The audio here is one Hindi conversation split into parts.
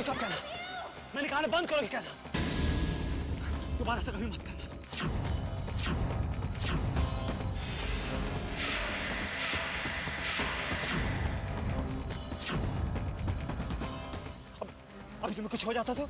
करो सब कहना, मैंने कहा बंद करो कहना, दोबारा से कभी मत करना। अभी तुम्हें कुछ हो जाता तो?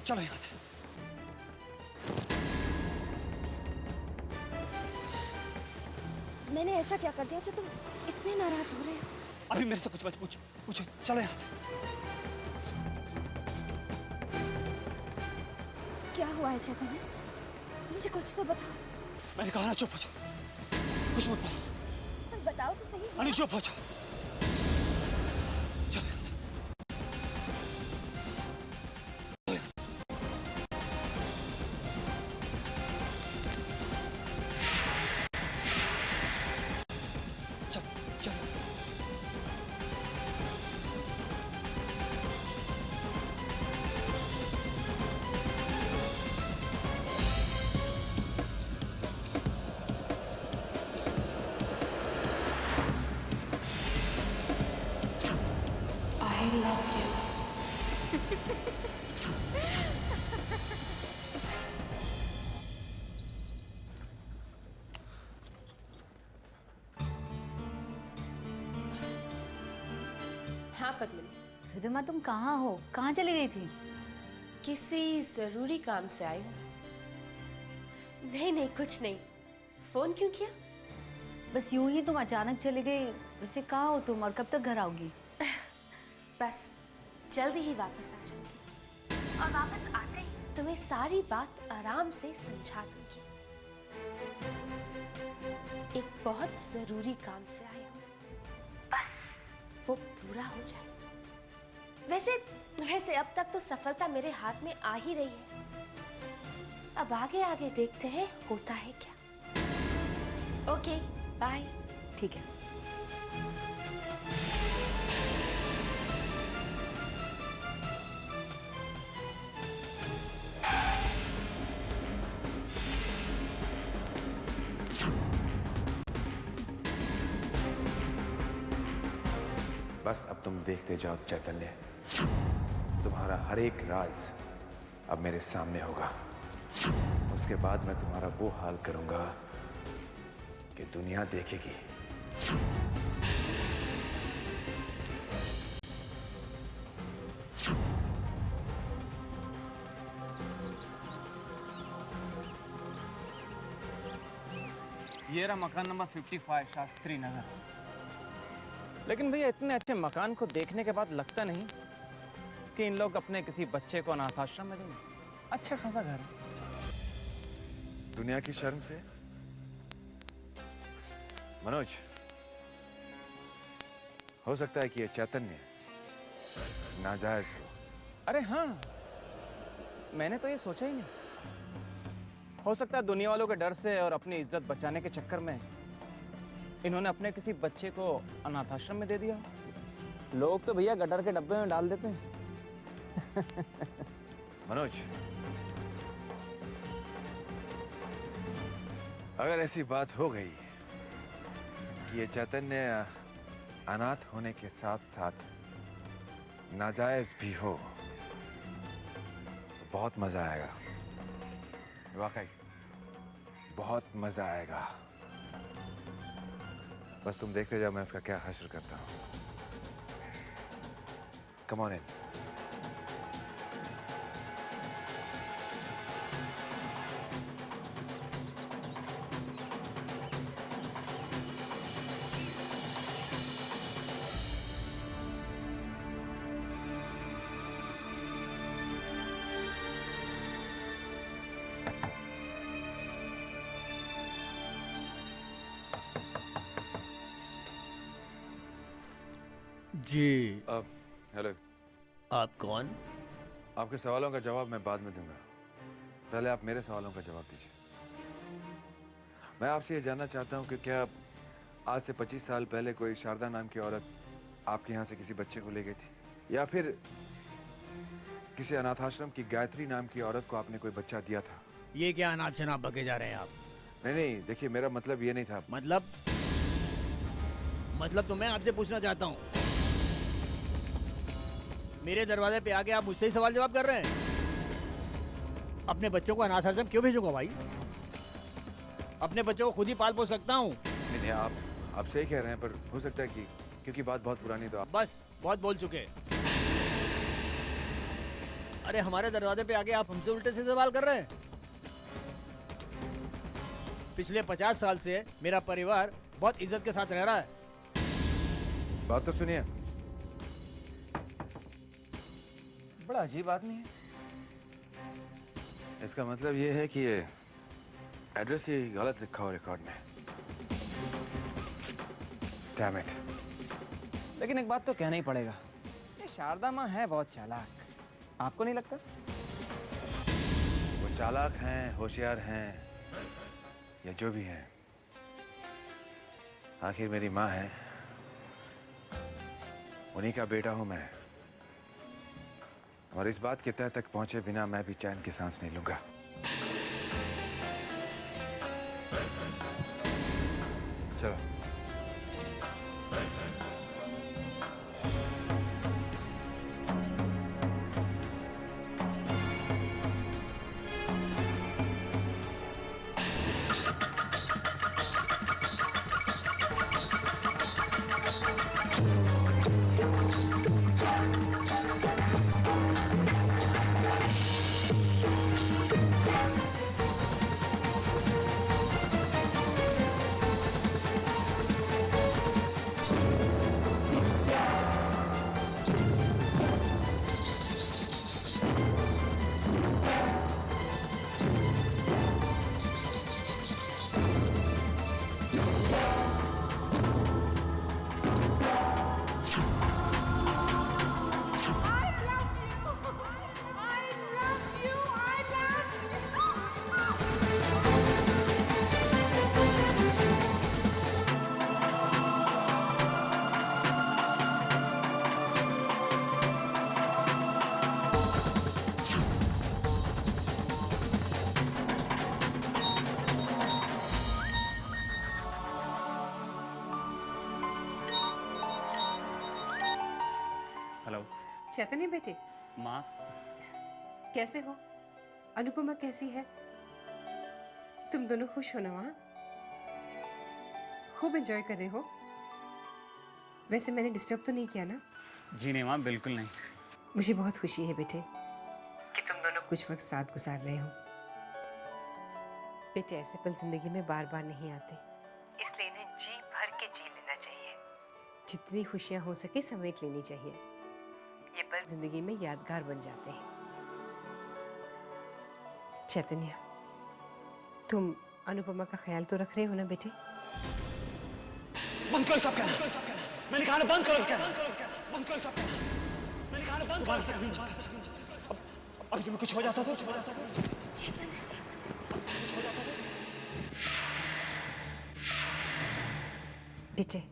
चलो यहां से। मैंने ऐसा क्या कर दिया जो तुम इतने नाराज हो रहे हो? अभी मेरे से कुछ मत पूछो, चलो यहां से। क्या हुआ है चैतन्य? मुझे कुछ तो बताओ। मैंने कहा ना चुप हो जाओ, कुछ मत बोलो। बताओ तो सही। अरे चुप हो जाओ, चलो यहां से। I love you. हाँ पद्मिनी। रिधिमा, तुम कहाँ हो? कहाँ चली गई थी? किसी जरूरी काम से आई हूँ। नहीं नहीं कुछ नहीं। फोन क्यों किया? बस यूं ही तुम अचानक चली गई। वैसे कहाँ हो तुम और कब तक घर आओगी? बस जल्दी ही वापस आ जाऊंगी और वापस आते ही तुम्हें सारी बात आराम से समझा दूंगी। एक बहुत जरूरी काम से आई हूँ, बस वो पूरा हो जाए। वैसे अब तक तो सफलता मेरे हाथ में आ ही रही है। अब आगे आगे देखते हैं होता है क्या। Okay bye. ठीक है। बस अब तुम देखते जाओ चैतन्य, तुम्हारा हर एक राज अब मेरे सामने होगा। उसके बाद मैं तुम्हारा वो हाल करूंगा कि दुनिया देखेगी। ये रहा मकान नंबर 55 शास्त्री नगर। लेकिन भैया इतने अच्छे मकान को देखने के बाद लगता नहीं कि इन लोग अपने किसी बच्चे को अनाथ आश्रम में देंगे। अच्छा खासा घर है। दुनिया की शर्म से मनोज, हो सकता है कि ये चैतन्य नाजायज हो। अरे हाँ, मैंने तो ये सोचा ही नहीं। हो सकता है दुनिया वालों के डर से और अपनी इज्जत बचाने के चक्कर में इन्होंने अपने किसी बच्चे को अनाथ आश्रम में दे दिया। लोग तो भैया गटर के डब्बे में डाल देते हैं। मनोज, अगर ऐसी बात हो गई कि ये चैतन्य अनाथ होने के साथ साथ नाजायज भी हो तो बहुत मजा आएगा। वाकई बहुत मजा आएगा। बस तुम देखते जाओ मैं उसका क्या हश्र करता हूं। Come on in. जी। हेलो। आप कौन? आपके सवालों का जवाब मैं बाद में दूंगा, पहले आप मेरे सवालों का जवाब दीजिए। मैं आपसे ये जानना चाहता हूँ कि क्या आज से 25 साल पहले कोई शारदा नाम की औरत आपके यहाँ से किसी बच्चे को ले गई थी, या फिर किसी अनाथ आश्रम की गायत्री नाम की औरत को आपने कोई बच्चा दिया था? ये क्या अनाप शनाप बके जा रहे हैं आप? नहीं नहीं, देखिए मेरा मतलब ये नहीं था। मतलब तो मैं आपसे पूछना चाहता हूँ, मेरे दरवाजे पे आके आप मुझसे ही सवाल जवाब कर रहे हैं? अपने बच्चों को अनाथ आश्रम क्यों भेजूंगा भाई? अपने बच्चों को खुद ही पाल पोस सकता हूँ। नहीं नहीं, आप सही कह रहे हैं, पर हो सकता है कि क्योंकि बात बहुत पुरानी, तो आप बस बहुत बोल चुके। अरे हमारे दरवाजे पे आके आप हमसे उल्टे से सवाल कर रहे हैं? पिछले 50 साल से मेरा परिवार बहुत इज्जत के साथ रह रहा है। बात तो सुनिए। बड़ा अजीब आदमी है। इसका मतलब ये है कि ये एड्रेस ही गलत लिखा हो रिकॉर्ड में। Damn it. लेकिन एक बात तो कहना ही पड़ेगा, ये शारदा माँ है बहुत चालाक, आपको नहीं लगता? वो चालाक हैं, होशियार हैं, या जो भी हैं, आखिर मेरी माँ है, उन्हीं का बेटा हूं मैं, और इस बात के तह तक पहुंचे बिना मैं भी चैन की सांस नहीं लूंगा। चलो। हेलो चैतन्य बेटे, माँ। कैसे हो? अनुपमा कैसी है? तुम दोनों खुश हो ना वहाँ? खूब एंजॉय कर रहे हो? वैसे मैंने डिस्टर्ब तो नहीं किया ना? जी नहीं माँ, बिल्कुल नहीं। मुझे बहुत खुशी है बेटे कि तुम दोनों कुछ वक्त साथ गुजार रहे हो। बेटे, ऐसे पल जिंदगी में बार बार नहीं आते, इसलिए इन्हें जी भर के जी लेना चाहिए। जितनी खुशियां हो सके समेट लेनी चाहिए। ये पल जिंदगी में यादगार बन जाते हैं। चैतन्य, तुम अनुपमा का ख्याल तो रख रहे हो ना बेटे? बंद करो सब कहना। मैंने कहा ना बंद करो कहना। बंद करो सब कहना। मैंने कहा ना बंद करो। अब तुम्हें कुछ हो जाता तो बेटे,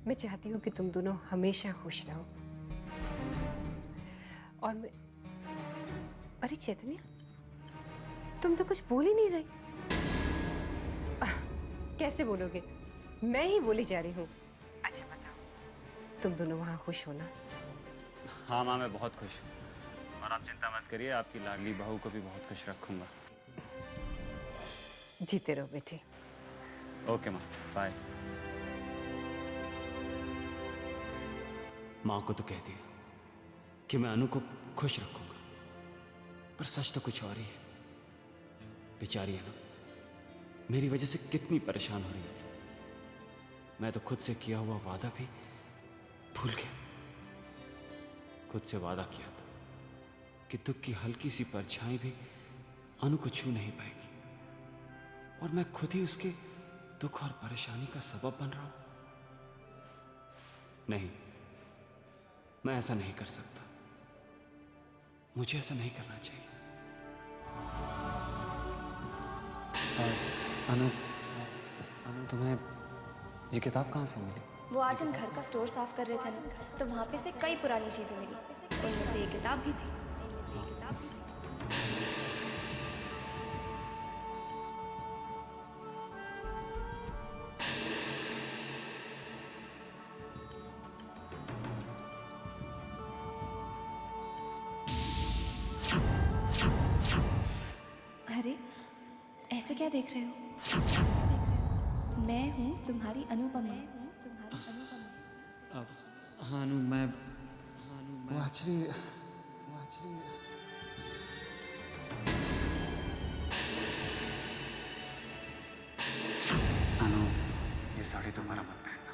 मैं चाहती हूँ कि तुम दोनों हमेशा खुश रहो। और मैं... अरे चैतन्य, तुम तो कुछ बोल ही नहीं रही। कैसे बोलोगे? मैं ही बोली जा रही हूँ। अच्छा बताओ, तुम दोनों वहाँ खुश हो ना? हाँ माँ, मैं बहुत खुश हूँ, और आप चिंता मत करिए, आपकी लाडली बहू को भी बहुत खुश रखूंगा। जीते रहो बेटे। ओके माँ, बाय। माँ को तो कह दिया कि मैं अनु को खुश रखूंगा, पर सच तो कुछ और ही है। बेचारी अनु मेरी वजह से कितनी परेशान हो रही है। मैं तो खुद से किया हुआ वादा भी भूल गया। खुद से वादा किया था कि दुख की हल्की सी परछाई भी अनु को छू नहीं पाएगी, और मैं खुद ही उसके दुख और परेशानी का सबब बन रहा हूं। नहीं, मैं ऐसा नहीं कर सकता। मुझे ऐसा नहीं करना चाहिए। अनु, तुम्हें ये किताब कहाँ से मिली? वो आज हम घर का स्टोर साफ कर रहे थे ना, तो वहाँ पे से कई पुरानी चीजें मिली। उनमें से एक किताब भी थी। अरे ऐसे क्या देख रहे हो? मैं हूँ तुम्हारी अनुपमा। हाँ अनु, मैं वो एक्चुअली अनु, ये साड़ी तुम्हारा मत पहनना।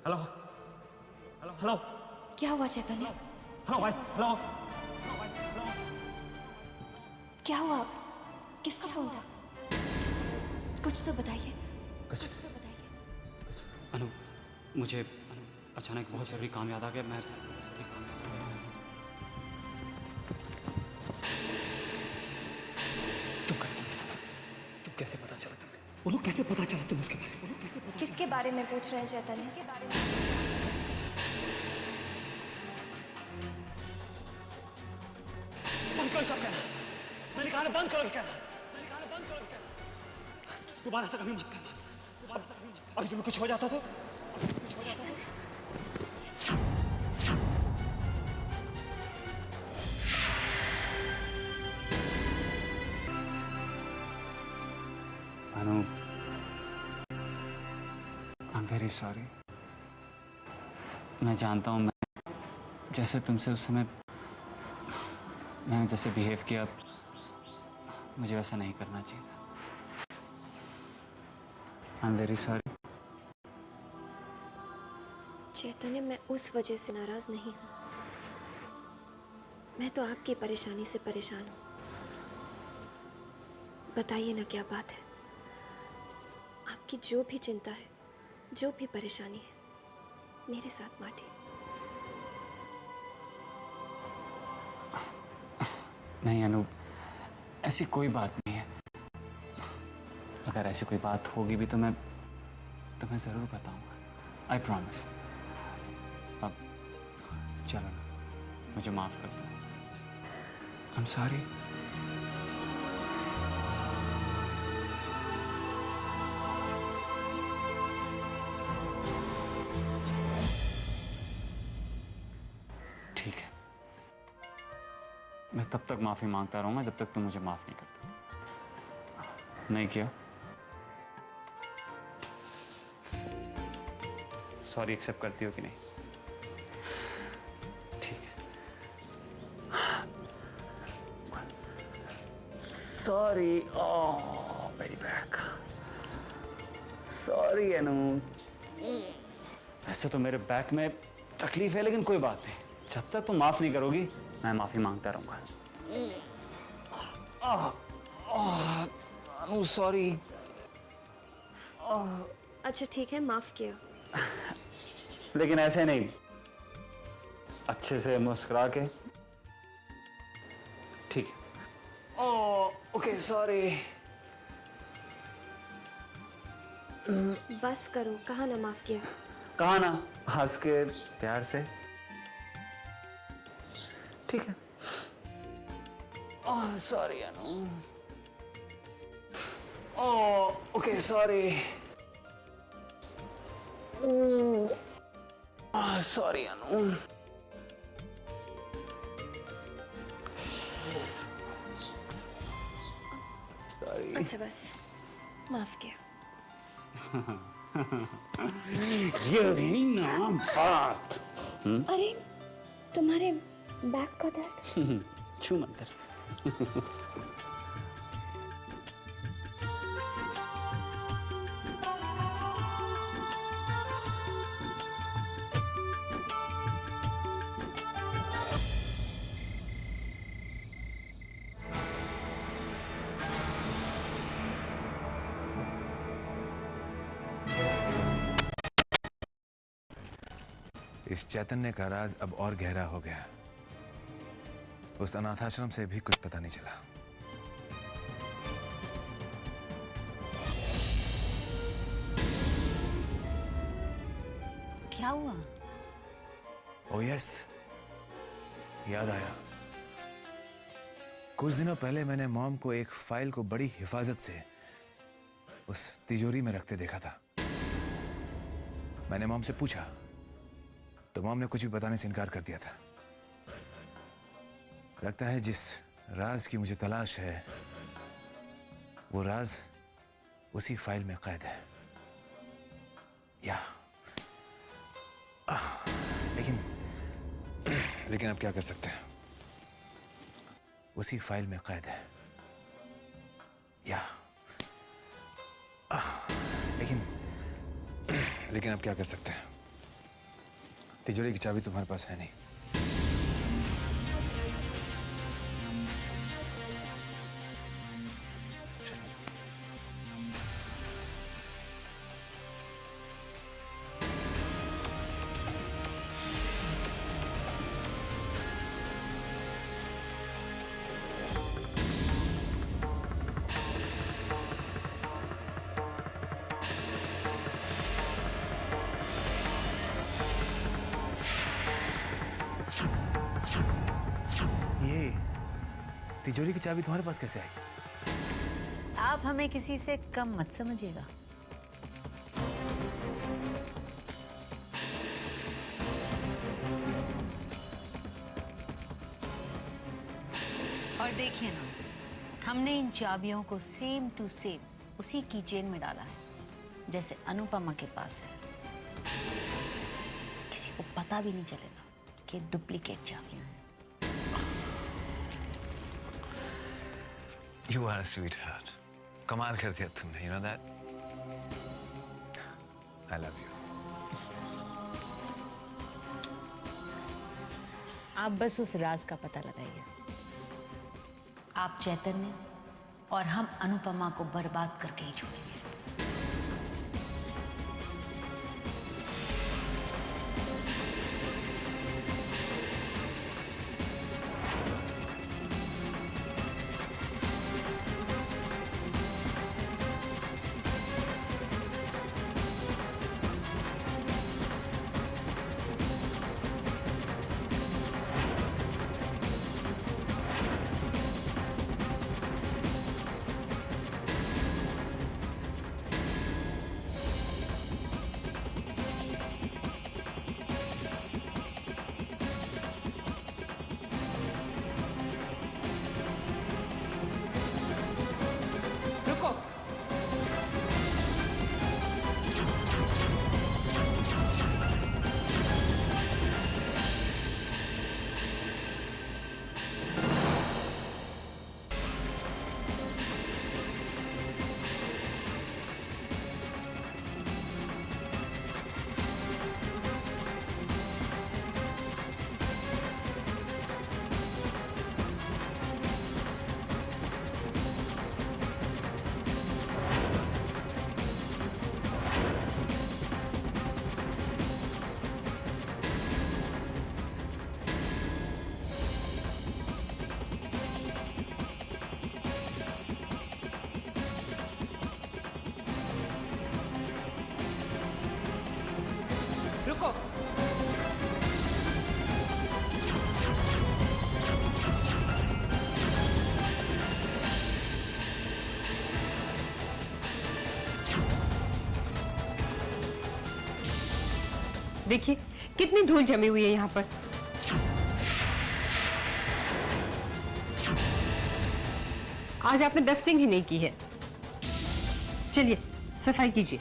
हेलो हेलो हेलो क्या हुआ चैतन्य? हेलो वॉइस हेलो क्या हुआ? किसका फोन था? कुछ तो बताइए। कुछ तो बताइए। अनु, मुझे अचानक बहुत ज़रूरी काम याद आ गया। मैं तुम कर तुम ऐसा तुम कैसे पता चला तुम्हें? बोलो कैसे पता चला तुम्हें उसके बारे में? बोलो कैसे पता? किसके बारे में पूछ रहे हैं चैतन्य? बंद करो सब कहना। मैंने कहा ना बंद करो कहना। दोबारा से कभी मत करना। अभी तुम्हें कुछ हो जाता तो? अनु, आई एम वेरी सॉरी। मैं जानता हूँ मैं जैसे तुमसे उस समय मैंने जैसे बिहेव किया, मुझे वैसा नहीं करना चाहिए था। I am very sorry. Chaitanya, मैं उस वजह से नाराज नहीं हूँ। मैं तो आपकी परेशानी से परेशान हूँ। बताइए ना क्या बात है? आपकी जो भी चिंता है, जो भी परेशानी है, मेरे साथ बांटिए। नहीं अनु, ऐसी कोई बात नहीं है। अगर ऐसी कोई बात होगी भी तो मैं तुम्हें ज़रूर बताऊंगा। I promise. अब चलो ना, मुझे माफ़ कर दो। I am sorry. ठीक है, मैं तब तक माफ़ी मांगता रहूंगा जब तक तुम मुझे माफ़ नहीं करते। नहीं किया? सॉरी एक्सेप्ट करती हो कि नहीं? ठीक है। सॉरी। ओह मेरी बैक। सॉरी अनु। वैसे तो मेरे बैक में तकलीफ है, लेकिन कोई बात नहीं। जब तक तुम माफ नहीं करोगी मैं माफी मांगता रहूंगा। अनु सॉरी। अच्छा ठीक है, माफ किया। लेकिन ऐसे नहीं, अच्छे से मुस्कुरा के। ठीक है। Okay sorry. बस करो, कहा ना माफ किया। कहा ना, हंस के प्यार से। ठीक है। Sorry Anu. Okay sorry. Sorry Anu. अच्छा बस, माफ किया। यही ना बात। अरे तुम्हारे बैक का दर्द? छू मंतर। इस चैतन्य का राज अब और गहरा हो गया। उस अनाथाश्रम से भी कुछ पता नहीं चला। क्या हुआ? ओह यस, याद आया। कुछ दिनों पहले मैंने मॉम को एक फाइल को बड़ी हिफाजत से उस तिजोरी में रखते देखा था। मैंने मॉम से पूछा तो मॉम ने कुछ भी बताने से इनकार कर दिया था। लगता है जिस राज की मुझे तलाश है वो राज उसी फाइल में कैद है। या लेकिन अब क्या कर सकते हैं, उसी फाइल में कैद है। या लेकिन अब क्या कर सकते हैं, तिजोरी की चाबी तुम्हारे पास है नहीं। ये तिजोरी की चाबी तुम्हारे पास कैसे आई? आप हमें किसी से कम मत समझिएगा। और देखिए ना, हमने इन चाबियों को सेम टू सेम उसी की चेन में डाला है जैसे अनुपमा के पास है। किसी को पता भी नहीं चलेगा कि डुप्लीकेट चाबियां हैं। You are a sweetheart. कमाल कर दिया तुमने, you know that? I love you. आप बस उस राज का पता लगाइए। आप चैतन्य और हम अनुपमा को बर्बाद करके ही छोड़ेंगे। रुको। देखिए कितनी धूल जमी हुई है यहाँ पर। आज आपने डस्टिंग ही नहीं की है। चलिए सफाई कीजिए।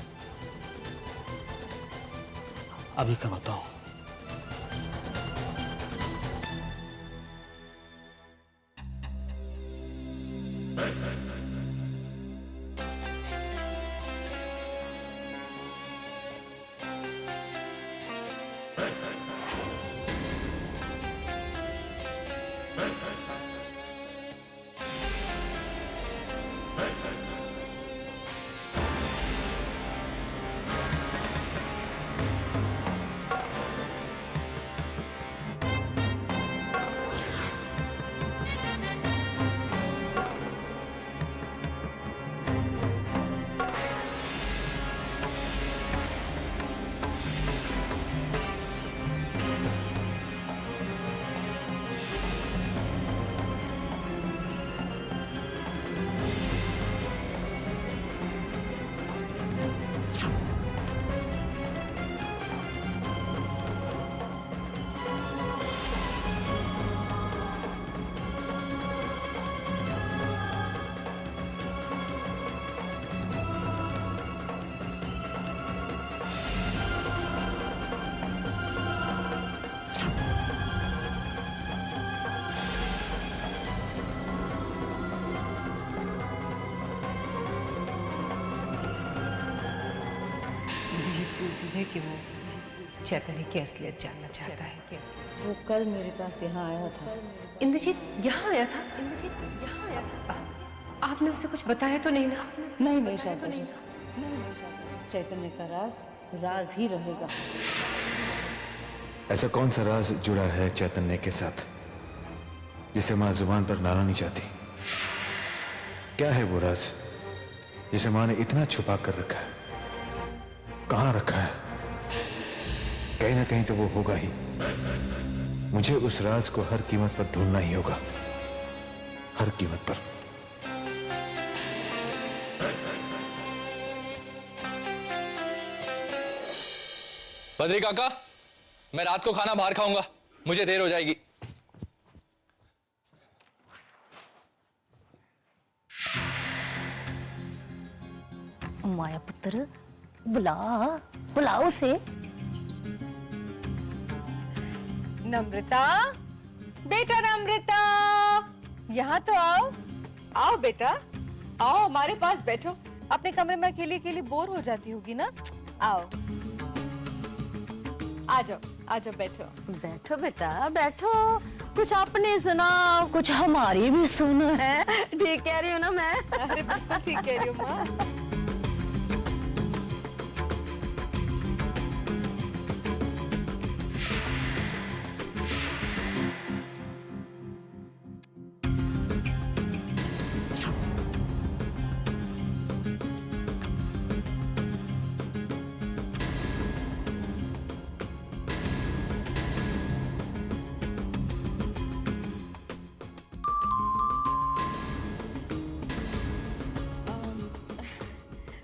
अभी करवाता हूँ। है कि वो चैतन्य की असलियत जानना चाहता है। वो कल मेरे पास यहाँ आया था। इंद्रजीत यहाँ आया था? इंद्रजीत यहाँ आया था? आपने उसे कुछ बताया तो नहीं ना? नहीं शायद चैतन्य का राज राज ही रहेगा। ऐसा कौन सा राज जुड़ा है चैतन्य के साथ जिसे माँ जुबान पर लाना नहीं चाहती? क्या है वो राज जिसे माँ ने इतना छुपा कर रखा है? कहाँ रखा है? कहीं ना कहीं तो वो होगा ही। मुझे उस राज को हर कीमत पर ढूंढना ही होगा, हर कीमत पर। बद्री काका, मैं रात को खाना बाहर खाऊंगा, मुझे देर हो जाएगी। माया पुत्र, बुला बुला उसे। नम्रता, बेटा नम्रता, यहाँ तो आओ। आओ बेटा, आओ हमारे पास बैठो। अपने कमरे में अकेली बोर हो जाती होगी ना? आओ, आ जाओ बैठो। बैठो बेटा बैठो, कुछ अपने सुनाओ, कुछ हमारी भी सुन। है ठीक कह रही हूँ ना मैं? अरे बिल्कुल ठीक कह रही हूँ माँ।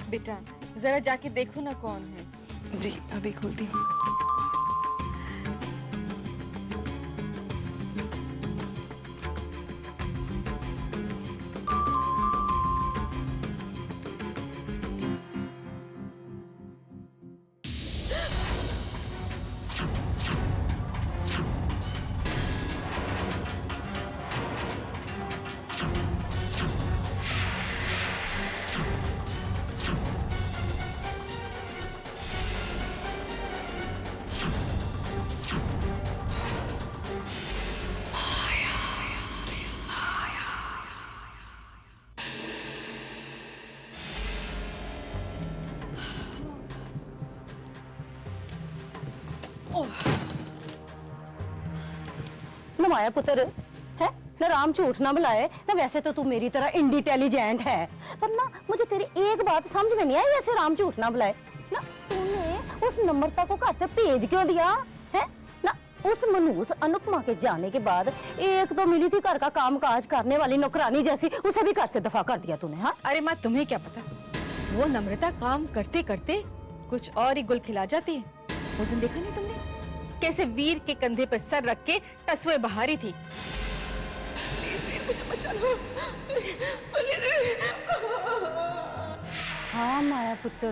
बेटा जरा जाके देखो ना कौन है। जी अभी खोलती हूँ। ना माया पुत्र है ना, राम झूठ ना बुलाए ना। वैसे तो तू मेरी तरह इंटेलिजेंट है, पर ना मुझे तेरी एक बात समझ में नहीं आई, ऐसे राम झूठ ना बुलाए ना। तूने उस नम्रता को घर से भेज क्यों दिया है ना? उस मनहूस अनुपमा के जाने के बाद एक तो मिली थी घर का काम काज करने वाली नौकरानी जैसी, उसे भी घर से दफा कर दिया तूने। हाँ अरे माँ तुम्हें क्या पता, वो नम्रता काम करते करते कुछ और ही गुल खिला जाती है। उस दिन देखा नहीं तुमने कैसे वीर के कंधे पर सर रख के तसवे बहारी थी। हाँ माया पुत्र,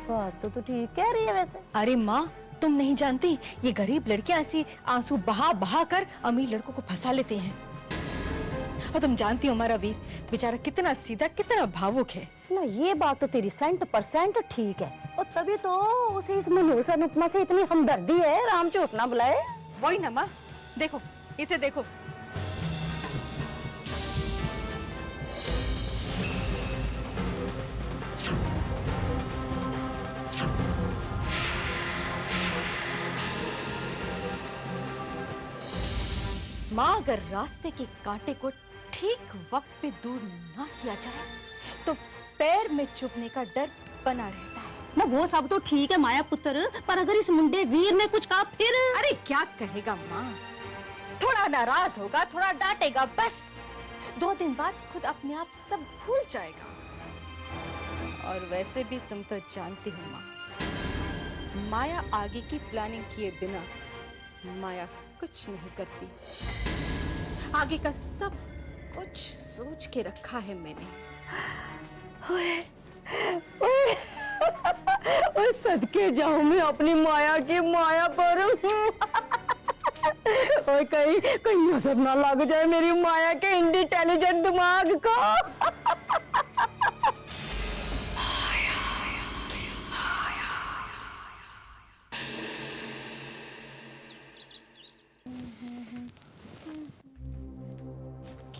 बात तो ठीक कह रही है वैसे। अरे माँ तुम नहीं जानती, ये गरीब लड़कियां ऐसी आंसू बहा बहा कर अमीर लड़कों को फंसा लेते हैं। और तुम जानती हो हमारा वीर बेचारा कितना सीधा, कितना भावुक है ना। ये बात तो तेरी 100% ठीक है, और तभी तो उसे इस मनहूस अनुपमा से इतनी हमदर्दी है, राम झूठ ना बुलाए। वही ना माँ, देखो इसे देखो। माँ अगर रास्ते के कांटे को ठीक वक्त पे दूर ना किया जाए तो पैर में चुभने का डर बना रहता है ना। वो सब तो ठीक है माया पुत्र, पर अगर इस मुंडे वीर ने कुछ कहा फिर? अरे क्या कहेगा माँ, थोड़ा नाराज होगा, थोड़ा डांटेगा, बस 2 दिन बाद खुद अपने आप सब भूल जाएगा। और वैसे भी तुम तो जानती हो माँ, माया आगे की प्लानिंग किए बिना माया कुछ नहीं करती। आगे का सब कुछ सोच के रखा है मैंने। ओए सदके जाऊं मैं अपनी माया की माया पर। ओए कहीं नजर ना लग जाए मेरी माया के इंटेलिजेंट दिमाग को।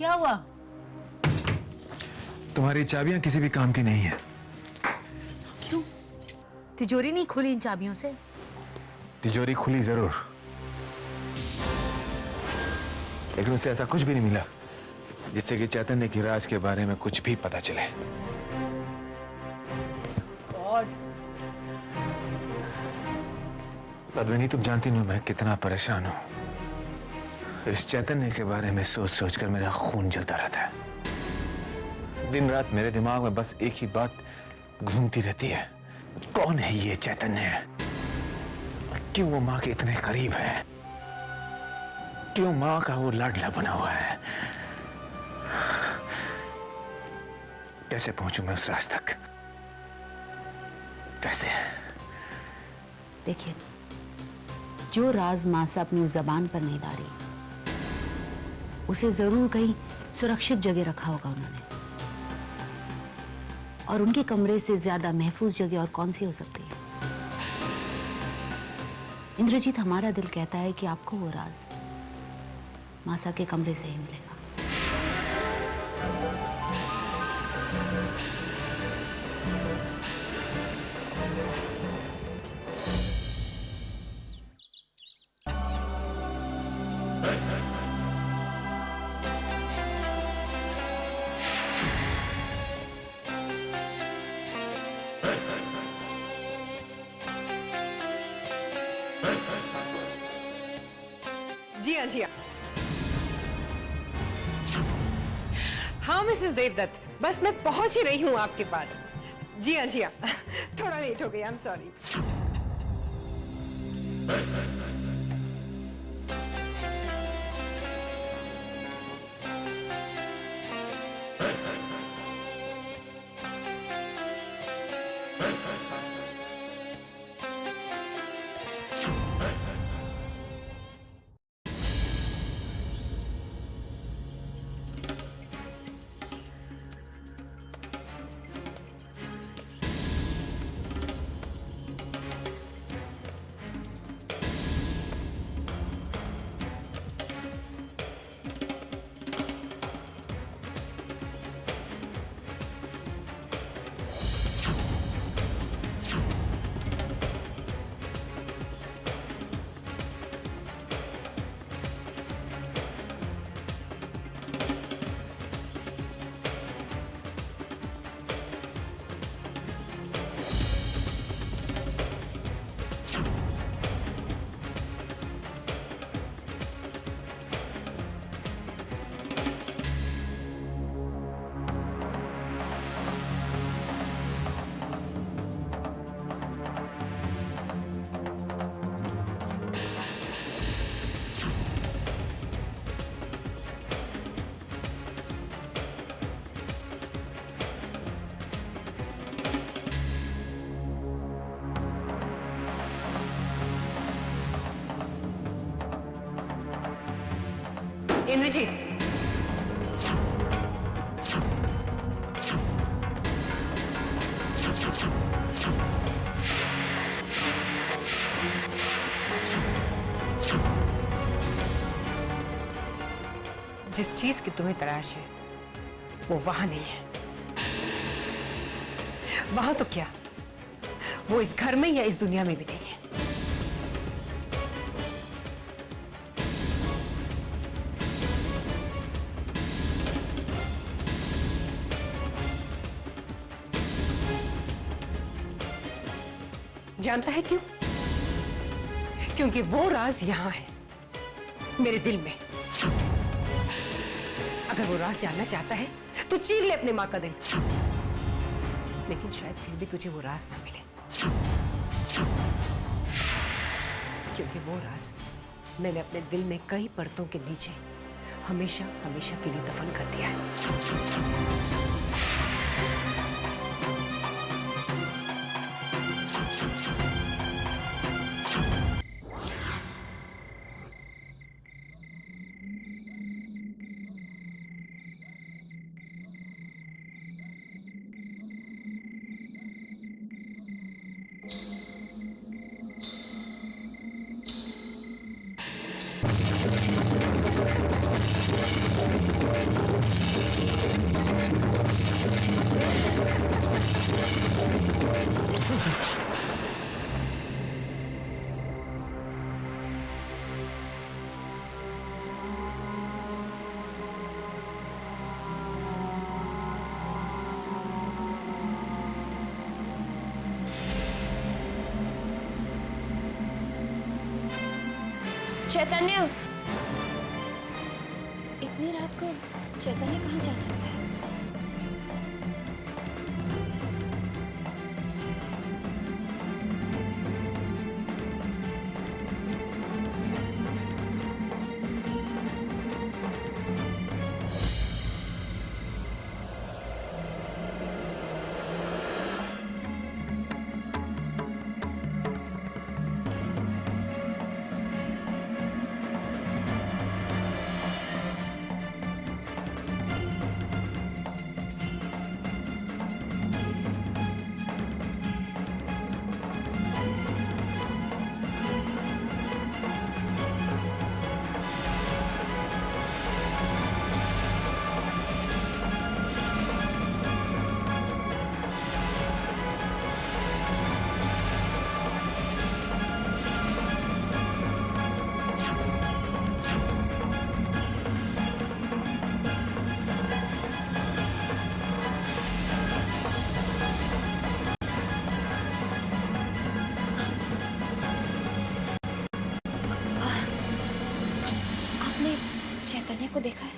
क्या हुआ? तुम्हारी चाबियां किसी भी काम की नहीं है। क्यों? तिजोरी नहीं खुली इन चाबियों से? तिजोरी खुली जरूर, लेकिन उसे ऐसा कुछ भी नहीं मिला जिससे कि चैतन्य की राज के बारे में कुछ भी पता चले। पद्मिनी, तुम जानती नहीं मैं कितना परेशान हूं। इस चैतन्य के बारे में सोच सोच कर मेरा खून जलता रहता है। दिन रात मेरे दिमाग में बस एक ही बात घूमती रहती है, कौन है ये चैतन्य? क्यों वो माँ के इतने करीब है? क्यों माँ का वो लाडला बना हुआ है? कैसे पहुंचूं मैं उस राज तक? कैसे? देखिए, जो राज मासा अपनी जबान पर नहीं डाली, उसे जरूर कहीं सुरक्षित जगह रखा होगा उन्होंने। और उनके कमरे से ज्यादा महफूज जगह और कौन सी हो सकती है? इंद्रजीत, हमारा दिल कहता है कि आपको वो राज मासा के कमरे से ही मिलेगा। जी हाँ, जी हाँ। हाँ मिसेस देवदत्त, बस मैं पहुंच ही रही हूँ आपके पास। जी हाँ, जी हाँ। थोड़ा लेट हो गया, आई एम सॉरी। इंद्रजीत, जिस चीज की तुम्हें तलाश है वो वहां नहीं है। वहां तो क्या, वो इस घर में या इस दुनिया में भी नहीं है। जानता है क्यों? क्योंकि वो राज यहां है, मेरे दिल में। अगर वो राज जानना चाहता है तो चीर ले अपने मां का दिल, लेकिन शायद फिर भी तुझे वो राज ना मिले, क्योंकि वो राज मैंने अपने दिल में कई परतों के नीचे हमेशा हमेशा के लिए दफन कर दिया है। चैतन्य, इतनी रात को चैतन्य कहाँ जा सकता है? चैतन्य को देखा है?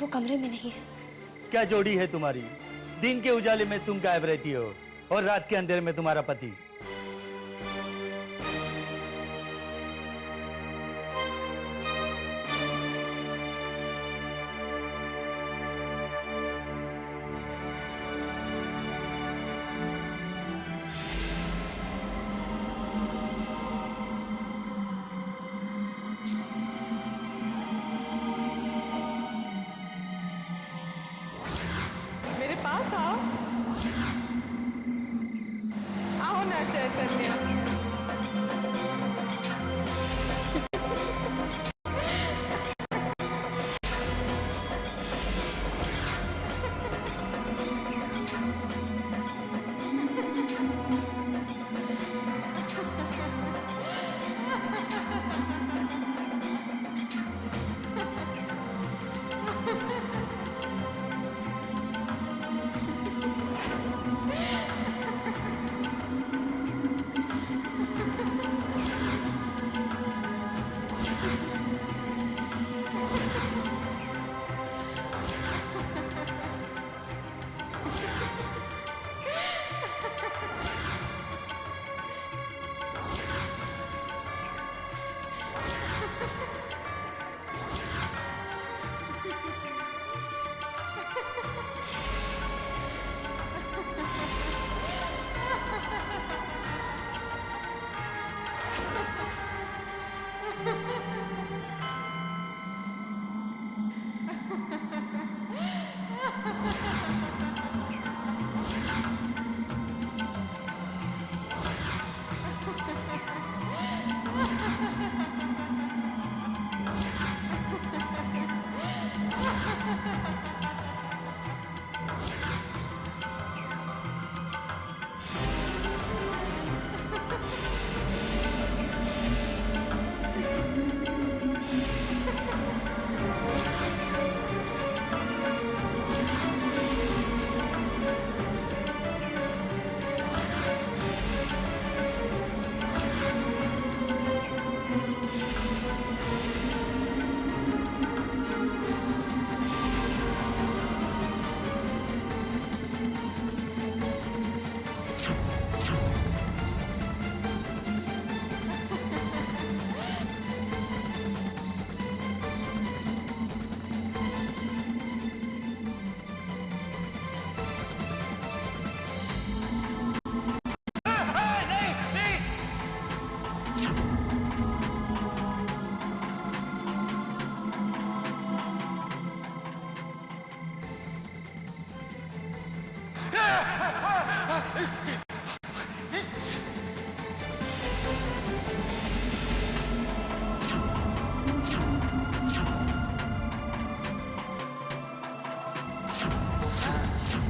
वो कमरे में नहीं है। क्या जोड़ी है तुम्हारी? दिन के उजाले में तुम गायब रहती हो और रात के अंधेरे में तुम्हारा पति। मेरे पास आओ, आओ ना चैतन्य।